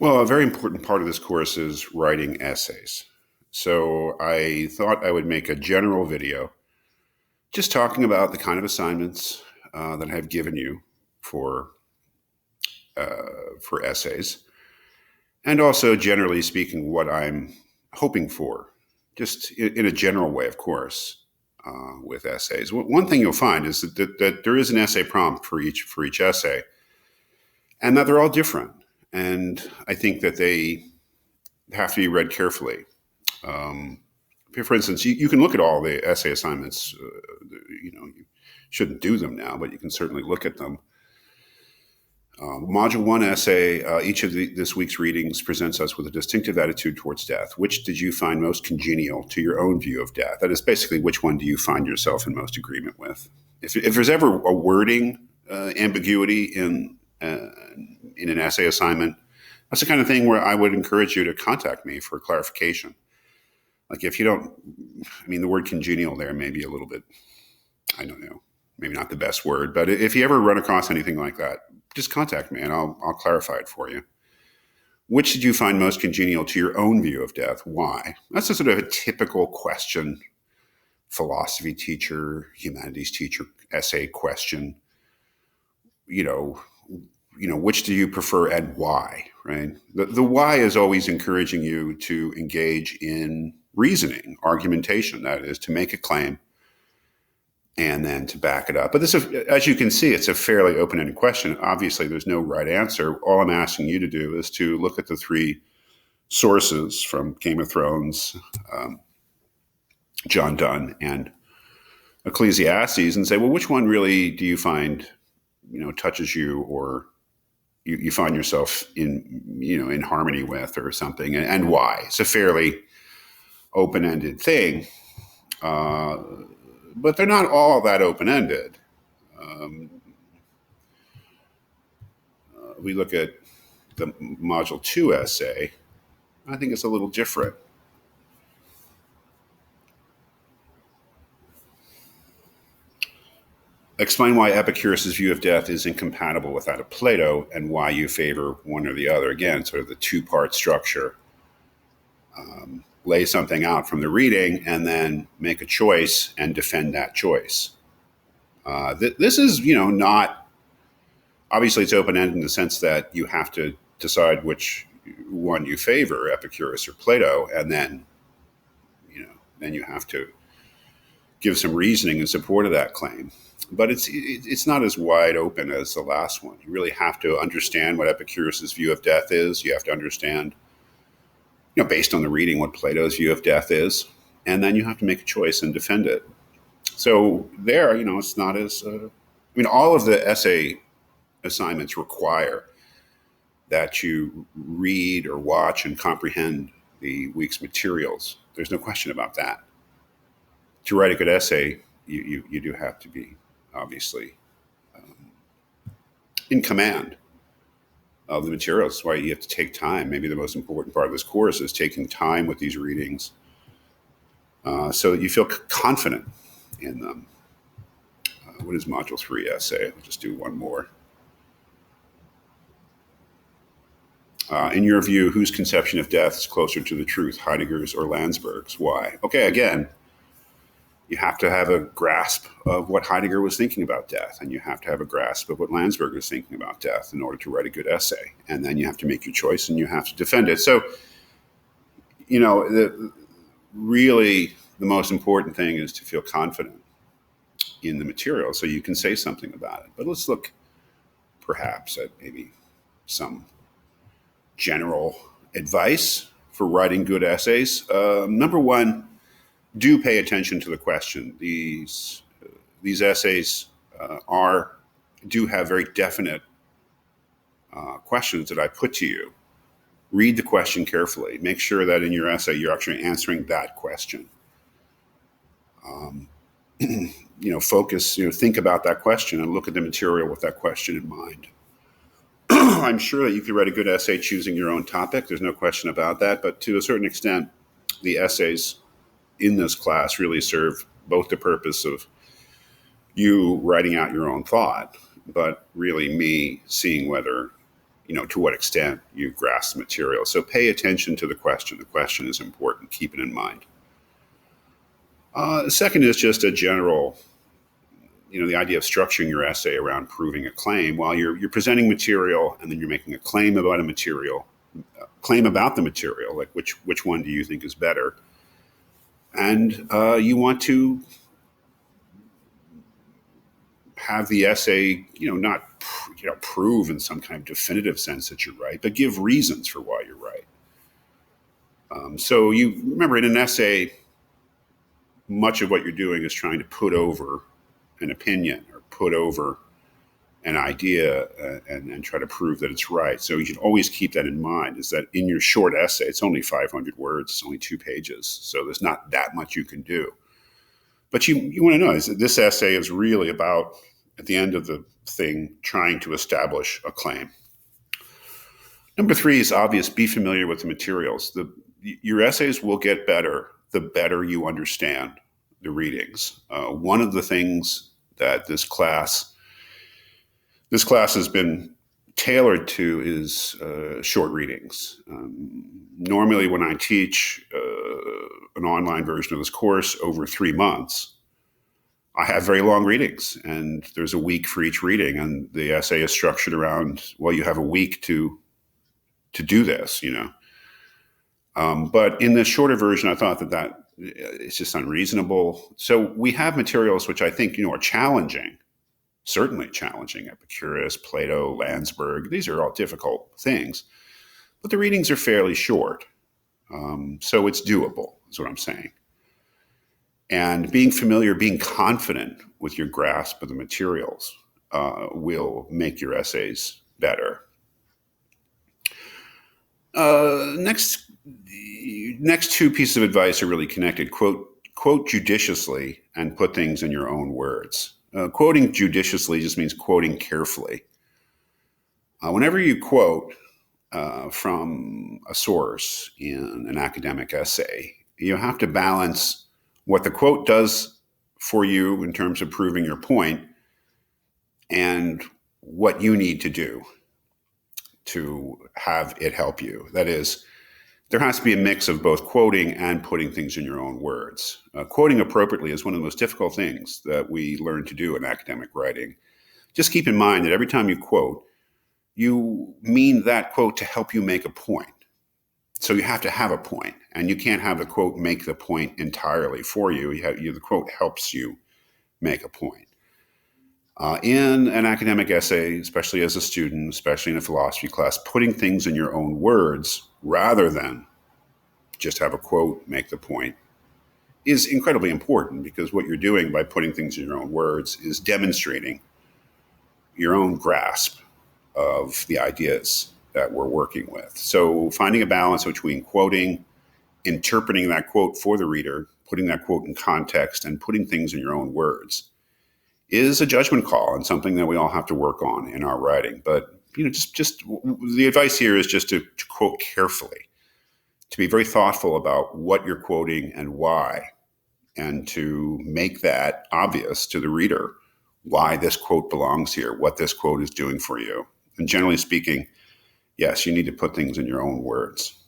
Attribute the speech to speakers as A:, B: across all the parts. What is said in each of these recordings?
A: Well, a very important part of this course is writing essays. So I thought I would make a general video just talking about the kind of assignments that I've given you for for essays, and also generally speaking, what I'm hoping for, just in a general way, of course, with essays. One thing you'll find is that there is an essay prompt for each essay, and that they're all different. And I think that they have to be read carefully. Um, for instance, you can look at all the essay assignments. You shouldn't do them now, but you can certainly look at them. Module 1 essay, each of this week's readings presents us with a distinctive attitude towards death. Which did you find most congenial to your own view of death? That is basically, which one do you find yourself in most agreement with? If there's ever a wording ambiguity in an essay assignment, that's the kind of thing where I would encourage you to contact me for clarification. Like if you don't, the word congenial there may be a little bit, I don't know, maybe not the best word, but if you ever run across anything like that, just contact me and I'll clarify it for you. Which did you find most congenial to your own view of death? Why? That's a sort of a typical question, philosophy teacher, humanities teacher, essay question. Which do you prefer and why, right? The why is always encouraging you to engage in reasoning, argumentation, that is, to make a claim and then to back it up. But this, as you can see, it's a fairly open-ended question. Obviously, there's no right answer. All I'm asking you to do is to look at the three sources from Game of Thrones, John Donne, and Ecclesiastes, and say, well, which one really do you find, touches you, or you find yourself in harmony with, or something, and why? It's a fairly open-ended thing. But they're not all that open-ended. We look at the Module 2 essay, I think it's a little different. Explain why Epicurus' view of death is incompatible with that of Plato and why you favor one or the other. Again, sort of the two-part structure. Lay something out from the reading and then make a choice and defend that choice. This is, not, obviously it's open-ended in the sense that you have to decide which one you favor, Epicurus or Plato, and then you have to give some reasoning in support of that claim. But it's not as wide open as the last one. You really have to understand what Epicurus' view of death is. You have to understand, based on the reading, what Plato's view of death is, and then you have to make a choice and defend it. So there, it's not as, all of the essay assignments require that you read or watch and comprehend the week's materials. There's no question about that. To write a good essay, you do have to be, obviously, in command of the materials. That's why you have to take time. Maybe the most important part of this course is taking time with these readings so that you feel confident in them. What is Module 3 essay? I'll just do one more. In your view, whose conception of death is closer to the truth, Heidegger's or Landsberg's? Why? Okay, again, you have to have a grasp of what Heidegger was thinking about death, and you have to have a grasp of what Landsberg was thinking about death in order to write a good essay. And then you have to make your choice and you have to defend it. So, really the most important thing is to feel confident in the material so you can say something about it. But let's look perhaps at maybe some general advice for writing good essays. Number one, do pay attention to the question. These essays do have very definite questions that I put to you. Read the question carefully. Make sure that in your essay you're actually answering that question. Focus. Think about that question and look at the material with that question in mind. I'm sure that you could write a good essay choosing your own topic. There's no question about that. But to a certain extent, the essays in this class really serve both the purpose of you writing out your own thought, but really me seeing whether to what extent you grasp the material. So pay attention to the question. The question is important. Keep it in mind. The second is just a general, the idea of structuring your essay around proving a claim. While you're presenting material and then you're making a claim about a material, claim about the material, like which one do you think is better? And you want to have the essay, not prove in some kind of definitive sense that you're right, but give reasons for why you're right. So you remember, in an essay, much of what you're doing is trying to put over an opinion or put over an idea and try to prove that it's right. So you should always keep that in mind, is that in your short essay, it's only 500 words, it's only 2 pages. So there's not that much you can do. But you want to know is that this essay is really about, at the end of the thing, trying to establish a claim. Number 3 is obvious. Be familiar with the materials. Your essays will get better the better you understand the readings. One of the things that this class has been tailored to is short readings. Normally, when I teach an online version of this course over 3 months, I have very long readings, and there's a week for each reading, and the essay is structured around, well, you have a week to do this, But in the shorter version, I thought that it's just unreasonable. So we have materials which I think, are challenging, certainly challenging. Epicurus, Plato, Landsberg, these are all difficult things. But the readings are fairly short. So it's doable, is what I'm saying. And being familiar, being confident with your grasp of the materials will make your essays better. Next 2 pieces of advice are really connected. Quote judiciously and put things in your own words. Quoting judiciously just means quoting carefully. Whenever you quote from a source in an academic essay, you have to balance what the quote does for you in terms of proving your point and what you need to do to have it help you. That is, there has to be a mix of both quoting and putting things in your own words. Quoting appropriately is one of the most difficult things that we learn to do in academic writing. Just keep in mind that every time you quote, you mean that quote to help you make a point. So you have to have a point, and you can't have the quote make the point entirely for you. The quote helps you make a point. In an academic essay, especially as a student, especially in a philosophy class, putting things in your own words rather than just have a quote make the point is incredibly important, because what you're doing by putting things in your own words is demonstrating your own grasp of the ideas that we're working with. So finding a balance between quoting, interpreting that quote for the reader, putting that quote in context, and putting things in your own words is a judgment call and something that we all have to work on in our writing. But just the advice here is just to quote carefully, to be very thoughtful about what you're quoting and why, and to make that obvious to the reader why this quote belongs here, what this quote is doing for you. And generally speaking, yes, you need to put things in your own words.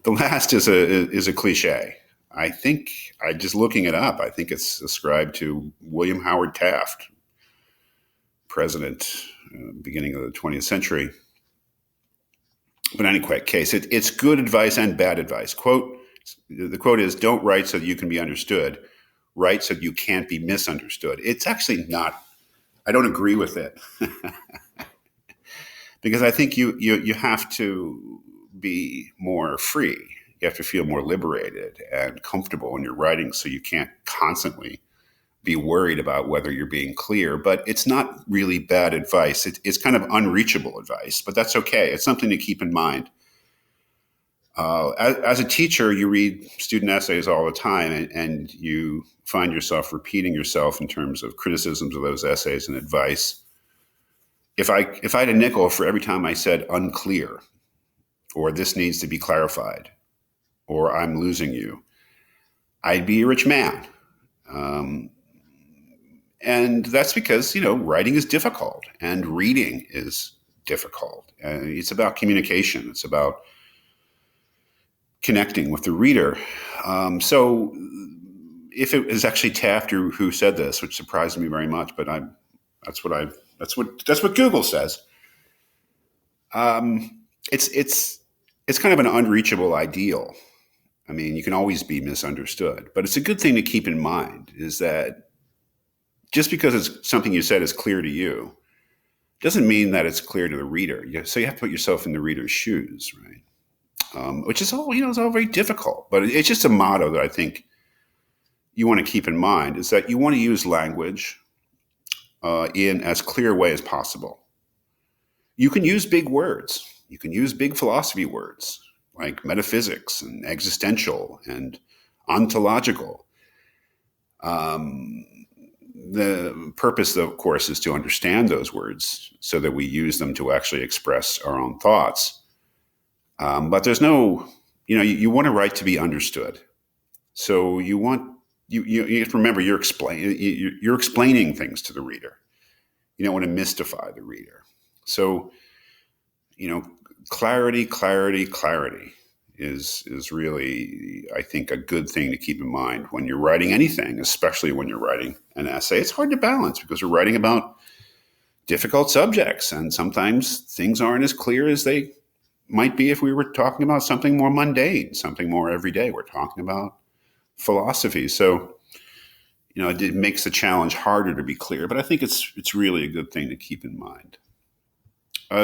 A: The last is a cliche. I think, just looking it up, I think it's ascribed to William Howard Taft, president, beginning of the 20th century. But in any case, it's good advice and bad advice. The quote is, don't write so that you can be understood. Write so that you can't be misunderstood. It's actually not, I don't agree with it. Because I think you have to be more free. You have to feel more liberated and comfortable in your writing, so you can't constantly be worried about whether you're being clear. But it's not really bad advice. It's kind of unreachable advice, but that's okay. It's something to keep in mind. As a teacher, you read student essays all the time, and you find yourself repeating yourself in terms of criticisms of those essays and advice. If I had a nickel for every time I said unclear, or this needs to be clarified, or I'm losing you, I'd be a rich man. And that's because, writing is difficult and reading is difficult. It's about communication. It's about connecting with the reader. So if it was actually Taft who said this, which surprised me very much, but that's what Google says. It's kind of an unreachable ideal. I mean, you can always be misunderstood, but it's a good thing to keep in mind is that just because it's something you said is clear to you doesn't mean that it's clear to the reader. So you have to put yourself in the reader's shoes, right? Which is all, it's all very difficult, but it's just a motto that I think you want to keep in mind is that you want to use language in as clear a way as possible. You can use big words. You can use big philosophy words like metaphysics and existential and ontological. The purpose, of course, is to understand those words so that we use them to actually express our own thoughts. But there's no, you want a right to be understood. So you have to remember you're explaining things to the reader. You don't want to mystify the reader. So, clarity is really, I think, a good thing to keep in mind when you're writing anything, especially when you're writing an essay. It's hard to balance because we're writing about difficult subjects, and sometimes things aren't as clear as they might be if we were talking about something more mundane, something more everyday. We're talking about philosophy. So, it makes the challenge harder to be clear, but I think it's really a good thing to keep in mind.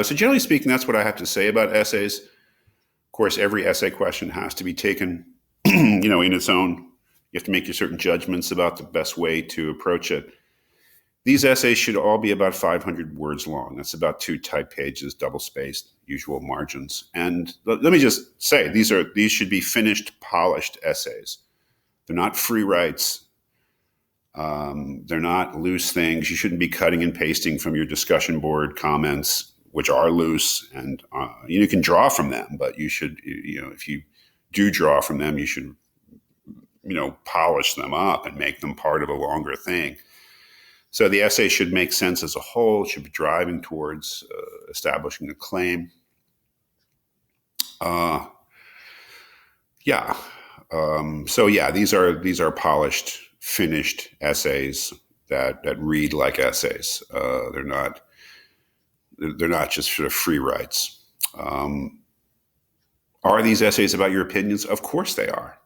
A: So generally speaking, that's what I have to say about essays. Of course, every essay question has to be taken, in its own. You have to make your certain judgments about the best way to approach it. These essays should all be about 500 words long. That's about 2 type pages, double-spaced, usual margins. And let me just say, these should be finished, polished essays. They're not free writes. They're not loose things. You shouldn't be cutting and pasting from your discussion board comments, which are loose, and you can draw from them, but you should, if you do draw from them, you should, polish them up and make them part of a longer thing. So the essay should make sense as a whole. It should be driving towards establishing a claim. These are polished, finished essays that read like essays. They're not just sort of free writes. Are these essays about your opinions? Of course they are.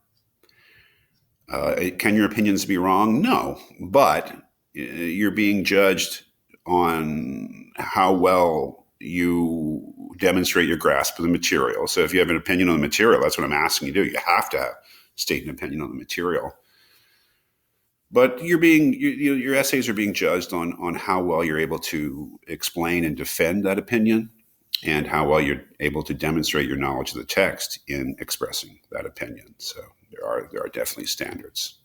A: Can your opinions be wrong? No, but you're being judged on how well you demonstrate your grasp of the material. So if you have an opinion on the material, that's what I'm asking you to do. You have to state an opinion on the material. But your essays are being judged on how well you're able to explain and defend that opinion, and how well you're able to demonstrate your knowledge of the text in expressing that opinion. So there are definitely standards.